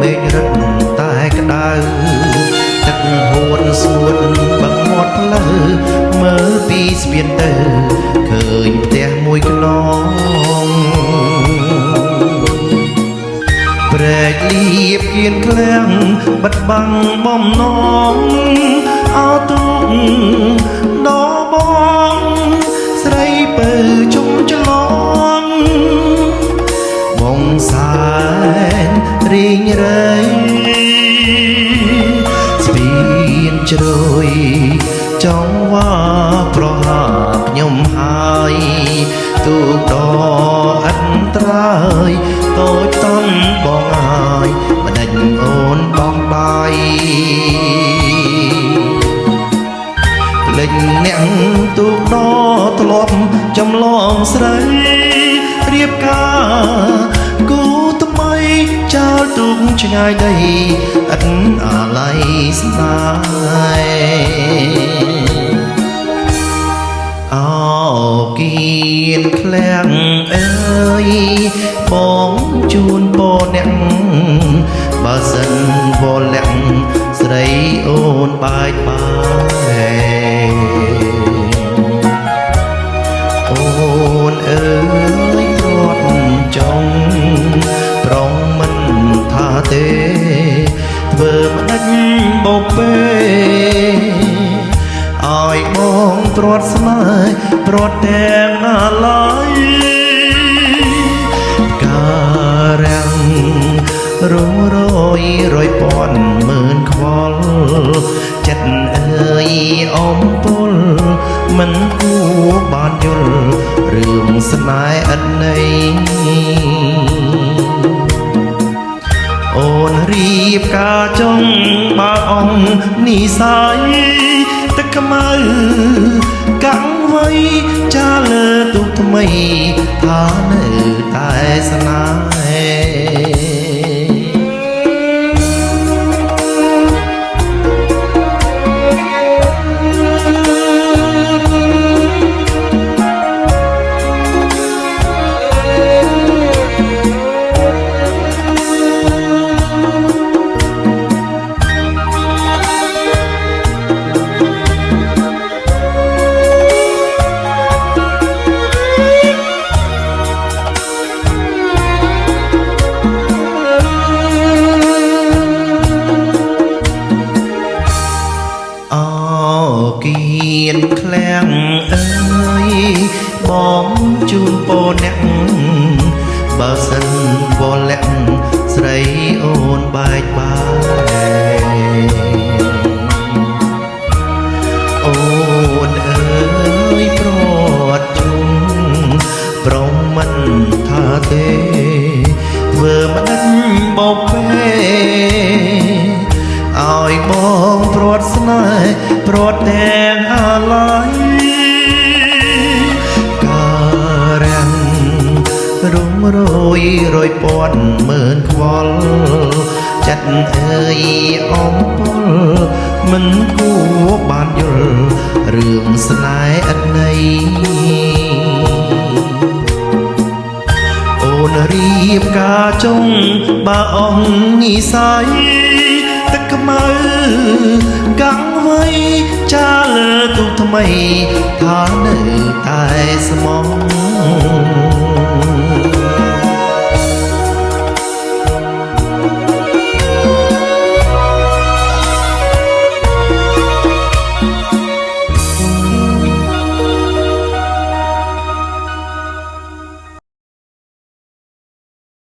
មេឃរឹកតែក្តៅទឹកហួតស្ងួតបឹងមាត់ផ្លូវមើលពីស្ពានទៅឃើញផ្ទះមួយខ្នងព្រែកលៀបគៀនឃ្លាំងបិទបាំងបំណងអោទុកដល់បងស្រីពើជុំច្លងបងសែនរីងរៃស្ពានជ្រោយចង់វាប្រហាខ្ញុំហើយទូកដអិនត្រើយតូចតន់បងអើយបដិញអូនបងបាយលេចអ្នកទូកដធ្លាប់ចំឡងស្រីរៀបការគូថ្មីចោលទូកឆ្ងាយដីឥតអាល័យស្នេហ៍អោគៀនឃ្លាំងអើយបងជូនពរអ្នកបើសិនវលាក់ស្រីអូនបាយបាយអូនអើយព្រាត់ចង់ប្រងមិនថាទេធ្វើមិនដេចបោកពេឲ្យបងព្រាត់ស្នេហ៍ព្រាត់ទាំងអាឡ័យការរាំងរងរយរយពាន់หมื่นខ្វល់ចិត្តអើយអំពុលមិនគួរបានយល់រឿងស្នេហ៍ឥតន័យអូនរៀបការចង់បើអង្គនិស័យទឹកខ្មៅកាំងវ័យចាលើទូកថ្មីថានៅតែស្នេហ៍គៀនឃ្លាំងអើយបងជូនពរអ្នកបើសិនវលាក់ស្រីអូនបែកបាយអូនអើយព្រាត់ជុំប្រងមិនថាទេធ្វើមិនដេចបោកពេឲ្យបងព្រាត់ស្នេហ៍ព្រាត់ទាំងអាឡ័យការរាំងរំរយរយពាន់หมื่นខ្វល់ចិត្តអើយអំពុលមិនគួរបានយល់រឿងស្នេហ៍ឥតន័យអូនរៀបការចង់បើអង្គនិស័យទឹកខ្មៅកាំងវ័យចាលើទូកថ្មីថានៅតែស្មង